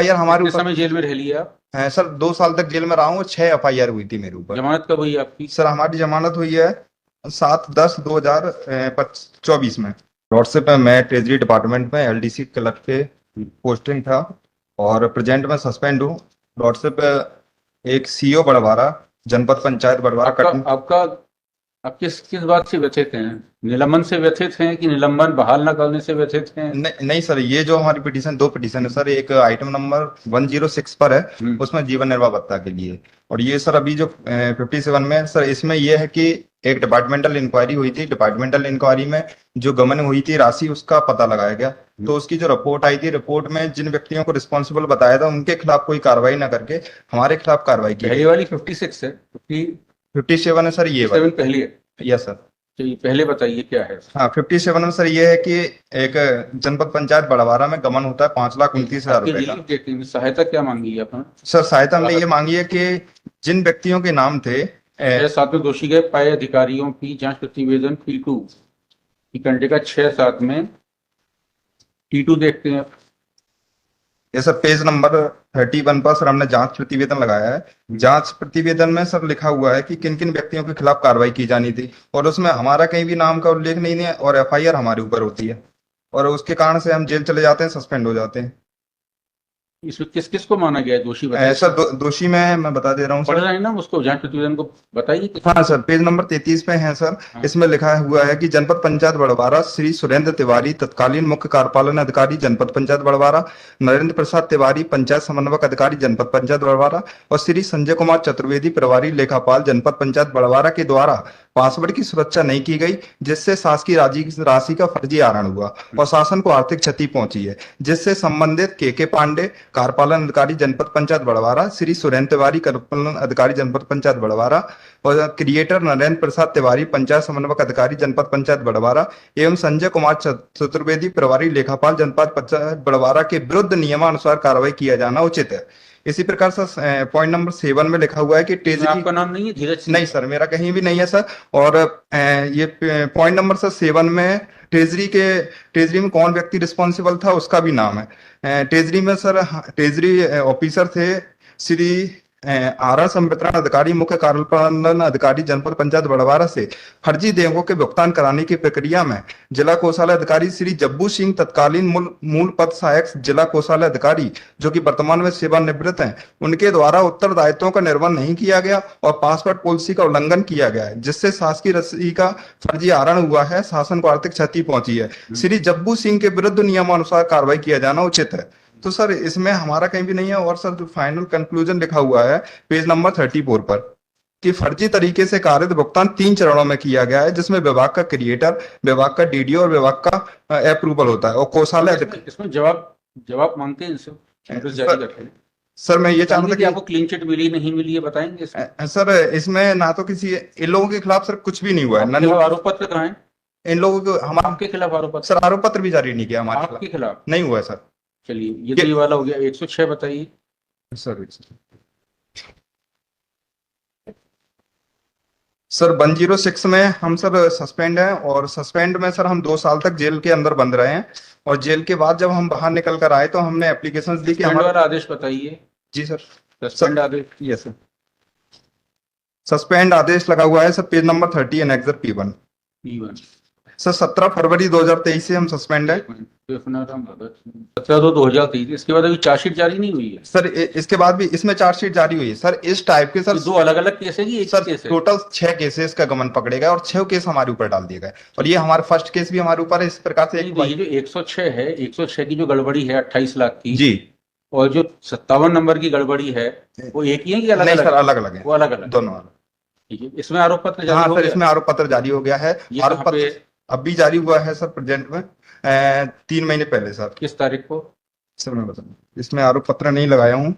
FIR हमारे कितने ऊपर। समय जेल में रह लिए आप? सर 2 साल तक जेल में रहा हूँ, 6 FIR हुई थी मेरे ऊपर। जमानत कब हुई आपकी? सर हमारी जमानत हुई है 7/10/2024 में। व्हाट्सएप में मैं ट्रेजरी डिपार्टमेंट में LDC क्लर्क के पोस्टिंग था और प्रेजेंट में सस्पेंड हूँ। व्हाट्सएप एक CO बड़वारा, जनपद पंचायत बड़वारा आपका कटनी। आपका आप किस किस बात से व्यथित हैं? निलंबन से व्यथित हैं कि निलंबन बहाल न करने से व्यथित हैं? नहीं नहीं सर, ये जो हमारी पिटीशन, 2 पिटीशन है सर। एक आइटम नंबर 106 पर है, उसमें जीवन निर्वाह भत्ता के लिए। और ये सर अभी जो 57 में है सर, इसमें ये है कि एक डिपार्टमेंटल इंक्वायरी हुई थी। डिपार्टमेंटल इंक्वायरी में जो गमन हुई थी राशि, उसका पता लगाया गया। तो उसकी जो रिपोर्ट आई थी, रिपोर्ट में जिन व्यक्तियों को रिस्पॉन्सिबल बताया था उनके खिलाफ कोई कार्रवाई ना करके हमारे खिलाफ कार्रवाई की पहली गई। वाली 56 है, 57 है सर ये 57 पहली है। Yes sir. चलिए पहले बताइए क्या है। हाँ 57 में सर ये है कि एक जनपद पंचायत बड़वारा में गमन होता है 5,29,000 आपकी रुपए का। रिलीफ डेट में सहायता क्या मांगी है आपने? सर सहायता हमने ये मांगी है कि जिन व्यक्तियों के नाम थे 6/7 में दोषी गए पाए अधिकारियों की जांच प्रतिवेदन P2 की कंडिका 6/7 में T2 देखते हैं। ये सर पेज नंबर 31 पर सर हमने जांच प्रतिवेदन लगाया है। जांच प्रतिवेदन में सर लिखा हुआ है कि किन किन व्यक्तियों के खिलाफ कार्रवाई की जानी थी, और उसमें हमारा कहीं भी नाम का उल्लेख नहीं है और FIR हमारे ऊपर होती है, और उसके कारण से हम जेल चले जाते हैं, सस्पेंड हो जाते हैं। इसमें किस किस को माना गया है दोषी? बताइए सर दोषी में मैं बता दे रहा हूँ पढ़ सर। रहे हैं ना उसको, जांच प्रतिवेदन को बताइए कि हाँ सर, पेज नंबर 33 पे है सर। हाँ। इसमें लिखा हुआ है कि जनपद पंचायत बड़वारा श्री सुरेंद्र तिवारी तत्कालीन मुख्य कार्यपालन अधिकारी जनपद पंचायत बड़वारा, नरेंद्र प्रसाद तिवारी पंचायत समन्वयक अधिकारी जनपद पंचायत बड़वारा, और श्री संजय कुमार चतुर्वेदी प्रभारी लेखापाल जनपद पंचायत बड़वारा के द्वारा पासवर्ड की सुरक्षा नहीं की गई, जिससे शासकीय राशि का फर्जी आहरण हुआ और शासन को आर्थिक क्षति पहुंची है, जिससे संबंधित के पांडे कार्यपालन अधिकारी जनपद पंचायत बड़वारा, श्री सुरेंद्र तिवारी कार्यपालन अधिकारी जनपद पंचायत बड़वारा और क्रिएटर नरेंद्र प्रसाद तिवारी पंचायत समन्वयक अधिकारी जनपद पंचायत बड़वारा एवं संजय कुमार चतुर्वेदी प्रभारी लेखापाल जनपद पंचायत बड़वारा के विरुद्ध नियमानुसार कार्रवाई किया जाना उचित है। इसी प्रकार से पॉइंट नंबर 7 में लिखा हुआ है कि ट्रेजरी। आपका नाम नहीं है धीरज सिंह? नहीं सर, मेरा कहीं भी नहीं है सर। और ये पॉइंट नंबर सर 7 में ट्रेजरी में कौन व्यक्ति रिस्पॉन्सिबल था उसका भी नाम है। ट्रेजरी में सर ट्रेजरी ऑफिसर थे श्री आर संवितरण अधिकारी मुख्य कार्यपालन अधिकारी जनपद पंचायत बड़वारा से फर्जी देयकों के भुगतान कराने की प्रक्रिया में जिला कोषालय अधिकारी श्री जब्बू सिंह तत्कालीन मूल पद सहायक जिला कोषालय अधिकारी जो कि वर्तमान में सेवानिवृत्त हैं, उनके द्वारा उत्तरदायित्वों का निर्वहन नहीं किया गया और पासपोर्ट पॉलिसी का उल्लंघन किया गया है, जिससे शासकीय राशि का फर्जी आहरण हुआ है, शासन को आर्थिक क्षति पहुंची है। श्री जब्बू सिंह के विरुद्ध नियमानुसार कार्रवाई किया जाना उचित है। तो सर इसमें हमारा कहीं भी नहीं है। और सर जो फाइनल कंक्लूजन लिखा हुआ है पेज नंबर 34 पर कि फर्जी तरीके से कार्यरत भुगतान 3 चरणों में किया गया है, जिसमें विभाग का क्रिएटर, विभाग का DDO और विभाग का अप्रूवल होता है और कोषालय। इसमें जवाब मांगते हैं इनसे, नोटिस जारी करते हैं। सर मैं ये चाहता था कि आपको क्लीन चिट मिली नहीं मिली है बताएंगे सर इसमें ना तो किसी इन लोगों के खिलाफ सर कुछ भी नहीं हुआ है। आरोप पत्र कहाँ है इन लोगों को हमारे आपके खिलाफ आरोप पत्र? सर आरोप पत्र भी जारी नहीं किया हमारे आपके खिलाफ नहीं हुआ है सर। चलिए ये तो ये वाला हो गया। 106 बताइए सर। सर 106 में हम सर सस्पेंड हैं और सस्पेंड में सर हम 2 साल तक जेल के अंदर बंद रहे हैं, और जेल के बाद जब हम बाहर निकल कर आए तो हमने एप्लीकेशन दी कि हमारा आदेश बताइए। जी सर। सस्पेंड आदेश? Yes sir. सस्पेंड आदेश लगा हुआ है sir page number 30 annexure P1 sir. 17 फरवरी 2023 से हम सस्पेंड है। 17/2/2023। इसके बाद अभी चार्जशीट जारी नहीं हुई है सर। इसके बाद भी इसमें चार्जशीट जारी हुई है सर। इस टाइप के सर 2 अलग अलग केस है कि एक सर केस है? टोटल 6 केसेस का गमन पकड़े गए और 6 केस हमारे ऊपर डाल दिए गए, और ये हमारा फर्स्ट केस भी हमारे ऊपर है। इस प्रकार से ये जो 106 है, 106 की जो गड़बड़ी है 28 लाख की जी, और जो 57 नंबर की गड़बड़ी है वो एक ही है कि अलग नहीं अलग? सर अलग अलग है, वो अलग अलग दोनों अलग। ठीक है। इसमें आरोप पत्र जारी हाँ हो सर, गया? इसमें आरोप पत्र जारी हो गया है। आरोप पत्र अब भी जारी हुआ है सर प्रेजेंट में 3 महीने पहले सर। किस तारीख को? सर मैं बताऊँ, इसमें आरोप पत्र नहीं लगाया हूँ।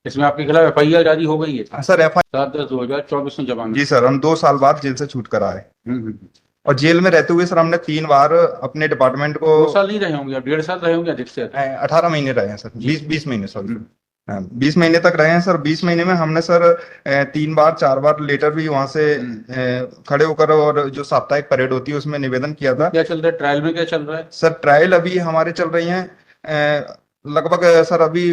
इसमें आपके खिलाफ FIR जारी हो गई है सर। FIR 7/10/2024 में जमानत? जी सर, हम 2 साल बाद जेल से छूट कर आए और जेल में रहते हुए सर हमने 3 बार अपने डिपार्टमेंट को 2 साल नहीं रहे होंगे, 1.5 साल रहे होंगे अधिक से अधिक। 18 महीने रहे हैं सर। 20 महीने सॉरी 20 महीने तक रहे हैं सर। 20 महीने में हमने सर 3 बार 4 बार लेटर भी वहां से खड़े होकर और जो साप्ताहिक परेड होती है उसमें निवेदन किया था। क्या चल रहा है ट्रायल में? क्या चल रहा है सर? ट्रायल अभी हमारे चल रही हैं लगभग सर अभी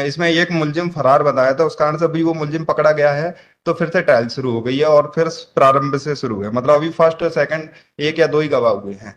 इसमें एक मुलजिम फरार बताया था, उस कारण से अभी वो मुलजिम पकड़ा गया है, तो फिर से ट्रायल शुरू हो गई है और फिर प्रारंभ से शुरू है। मतलब अभी फर्स्ट सेकंड एक या दो ही गवाह हुए हैं,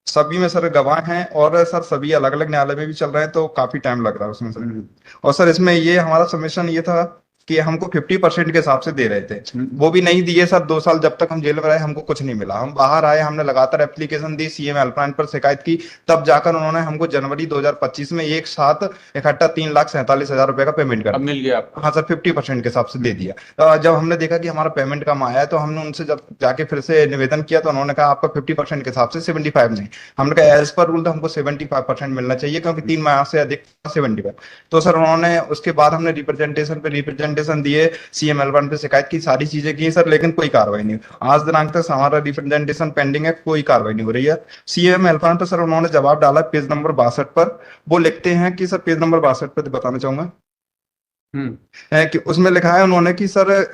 सभी में सर गवाह हैं, और सर सभी अलग अलग न्यायालय में भी चल रहे हैं, तो काफी टाइम लग रहा है उसमें सर। और सर इसमें ये हमारा सबमिशन ये था कि हमको 50% के हिसाब से दे रहे थे, वो भी नहीं दिए सर। 2 साल जब तक हम जेल में रहे हमको कुछ नहीं मिला। हम बाहर आए, हमने लगातार एप्लीकेशन दी, सीएम हेल्पलाइन पर शिकायत की, तब जाकर उन्होंने हमको जनवरी 2025 में एक साथ इकट्ठा 3,47,000 रुपए का पेमेंट कर अब मिल गया आपको? हाँ सर, 50% के हिसाब से दे दिया। जब हमने देखा कि हमारा पेमेंट कम आया है, तो हमने उनसे जब जाके फिर से निवेदन किया, तो उन्होंने कहा आपका 50% के हिसाब से 75 नहीं। हमने कहा एज पर रूल तो हमको 75% मिलना चाहिए, क्योंकि 3 माह से अधिक 75। तो सर उन्होंने उसके बाद हमने रिप्रेजेंटेशन दिए, सीएम एल1 पे शिकायत की, सारी चीजें की सर, लेकिन कोई कार्रवाई नहीं। आज दिनांक तक हमारा रिप्रेजेंटेशन पेंडिंग है, कोई कार्रवाई नहीं हो रही है। सीएम एल1 पे सर उन्होंने जवाब डाला पेज नंबर 62 पर। वो लिखते हैं कि सर, पेज नंबर 62 पे बताना चाहूंगा है कि उसमें लिखा है उन्होंने कि सर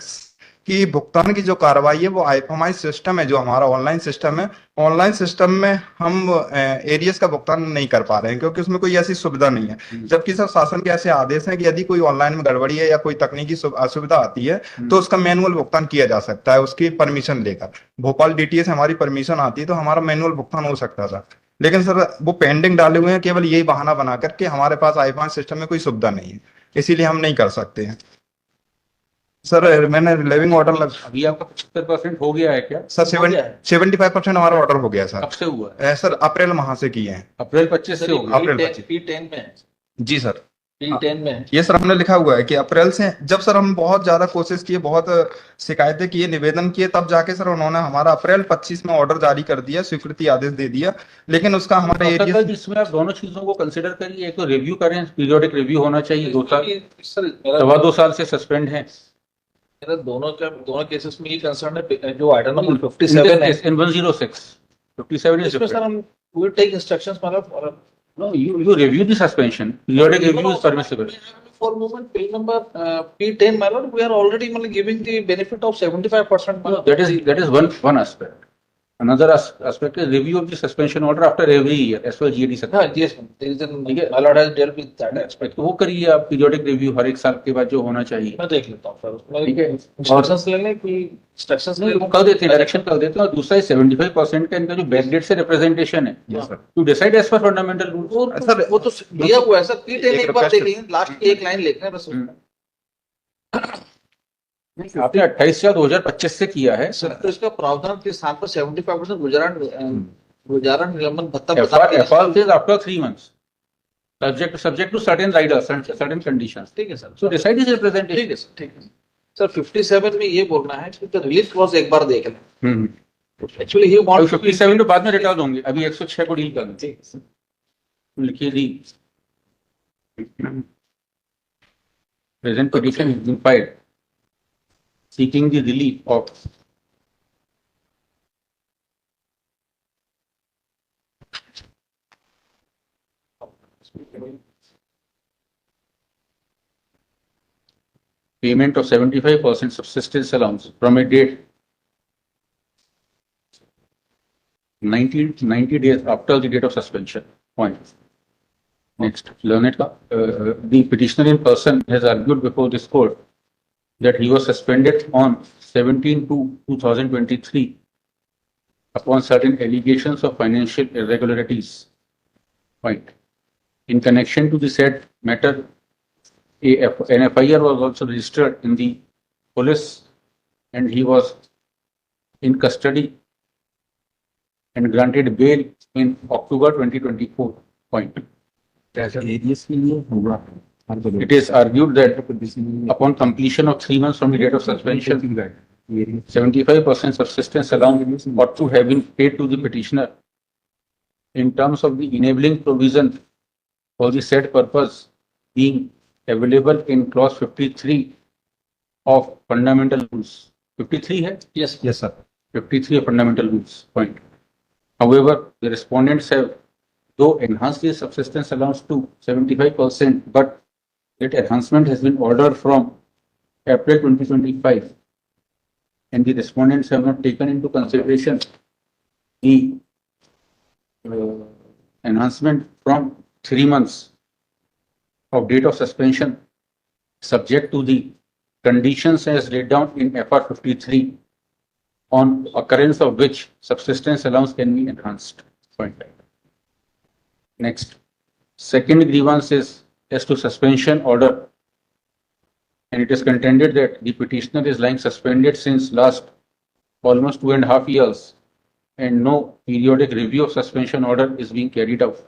कि भुगतान की जो कार्रवाई है वो आईएफएमआई सिस्टम है, जो हमारा ऑनलाइन सिस्टम है, ऑनलाइन सिस्टम में हम एरियस का भुगतान नहीं कर पा रहे हैं, क्योंकि उसमें कोई ऐसी सुविधा नहीं है। जबकि सर शासन के ऐसे आदेश हैं कि यदि कोई ऑनलाइन में गड़बड़ी है या कोई तकनीकी असुविधा आती है, तो उसका मैनुअल भुगतान किया जा सकता है, उसकी परमिशन लेकर। भोपाल डीटीए से हमारी परमिशन आती है, तो हमारा मैनुअल भुगतान हो सकता था। लेकिन सर वो पेंडिंग डाले हुए हैं, केवल यही बहाना बना करके हमारे पास आईएफएमआई सिस्टम में कोई सुविधा नहीं है, इसीलिए हम नहीं कर सकते हैं। सर मैंने लिविंग ऑर्डर अभी आपका 75% हो गया है क्या? सर 75% हमारा ऑर्डर हो गया कब सर। से हुआ है? सर अप्रैल माह से किए हैं। अप्रैल 25 से हो गया? अप्रैल 25 P10 में है, जी सर। P10 में है। ये सर हमने लिखा हुआ है कि अप्रैल से, जब सर हम बहुत ज्यादा कोशिश किए, बहुत शिकायतें किए, निवेदन किए, तब जाके सर उन्होंने हमारा अप्रैल 25 में ऑर्डर जारी कर दिया, स्वीकृति आदेश दे दिया। लेकिन उसका हमारे डॉक्टर एरिया साहब, इसमें आप दोनों चीजों को कंसिडर करिए। एक तो रिव्यू करें, पीरियोडिक रिव्यू होना चाहिए। 2 साल, सर सवा 2 साल से सस्पेंड है। मेरा दोनों केसेस में ये कंसर्न है, जो आइटम नंबर 57 है in 106 57 is इसमें सर different. हम we take instructions मतलब No, you review the suspension. Periodic review is permissible. for moment page number P10 my lord, we are already giving the benefit of 75%. No, that is one aspect. Another aspect is review of the suspension order after every year as well GAD हाँ sector. yes, there is an my lord has dealt with that aspect. तो वो करिए आप, periodic review हर एक साल के बाद जो होना चाहिए। मैं देख लेता हूँ सर उसमें ठीक है। इंस्ट्रक्शंस ले लें कि इंस्ट्रक्शंस नहीं, वो कर देते हैं, डायरेक्शन कर देते हैं। और दूसरा 75% का इनका जो बैकडेट से रिप्रेजेंटेशन है, Yes, sir. To decide as per fundamental rules. Sir वो तो दिया हुआ है सर। P10 एक एक बार request देख है। लीजिए, लास्ट की एक लाइन लिखना है बस उसमें। आपने 28/4/2025 से किया है। सर तो इसका प्रावधान के स्थान पर 75% गुजारण निलंबन भत्ता FR is after 3 months. Subject to certain riders and certain conditions. ठीक है sir. So decide his representation. ठीक है सर, ठीक है सर। 57 में ये बोलना है कि रिलीफ क्लॉज एक बार देख लें। एक्चुअली ही और वांट्स 57 तो बाद में रिटर्न होंगे, अभी 106 को डील करना। ठीक है सर। लिखिए दी present petition has been filed seeking the relief of payment of 75% subsistence allowance from a date 90 days after the date of suspension. Point. Next, learned the petitioner in person has argued before this court that he was suspended on 17/2/2023 upon certain allegations of financial irregularities. Point. In connection to the said matter, an FIR was also registered in the police and he was in custody and granted bail in October 2024. Point. It is argued that upon completion of 3 months from the date of suspension, 75% subsistence allowance ought to have been paid to the petitioner in terms of the enabling provision for the said purpose being available in clause 53 of fundamental rules. 53 है? Yes. Yes sir. 53 of fundamental rules. Point. However, the respondents have though enhanced the subsistence allowance to 75%, but that enhancement has been ordered from April 2025, and the respondents have not taken into consideration the enhancement from 3 months of date of suspension subject to the conditions as laid down in FR 53 on occurrence of which subsistence allowance can be enhanced. Point. Next, second grievance is as to suspension order, and it is contended that the petitioner is lying suspended since last almost 2.5 years and no periodic review of suspension order is being carried out.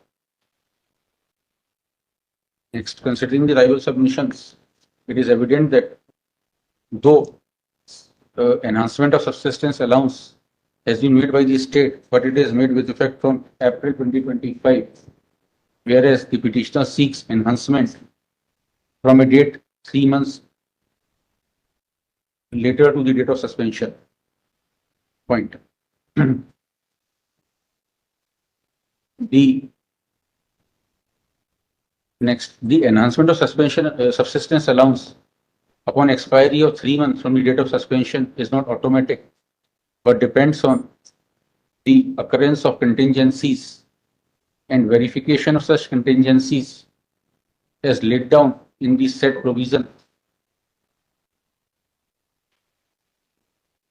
Next, considering the rival submissions, it is evident that though enhancement of subsistence allowance has been made by the state, but it is made with effect from April 2025, whereas the petitioner seeks enhancement from a date 3 months later to the date of suspension. Point. The enhancement of subsistence allowance upon expiry of 3 months from the date of suspension is not automatic, but depends on the occurrence of contingencies and verification of such contingencies as laid down in the said provision.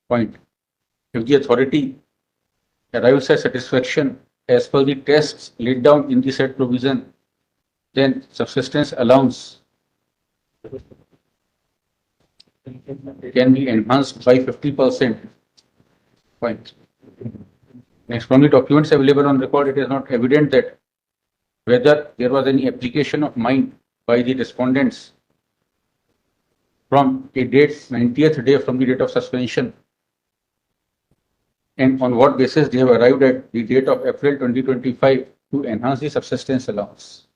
Point. If the authority arrives at satisfaction as per the tests laid down in the said provision, then subsistence allowance can be enhanced by 50%. Point. Next, from the documents available on record, it is not evident that whether there was any application of mind by the respondents from a date 90th day from the date of suspension, and on what basis they have arrived at the date of April 2025 to enhance the subsistence allowance.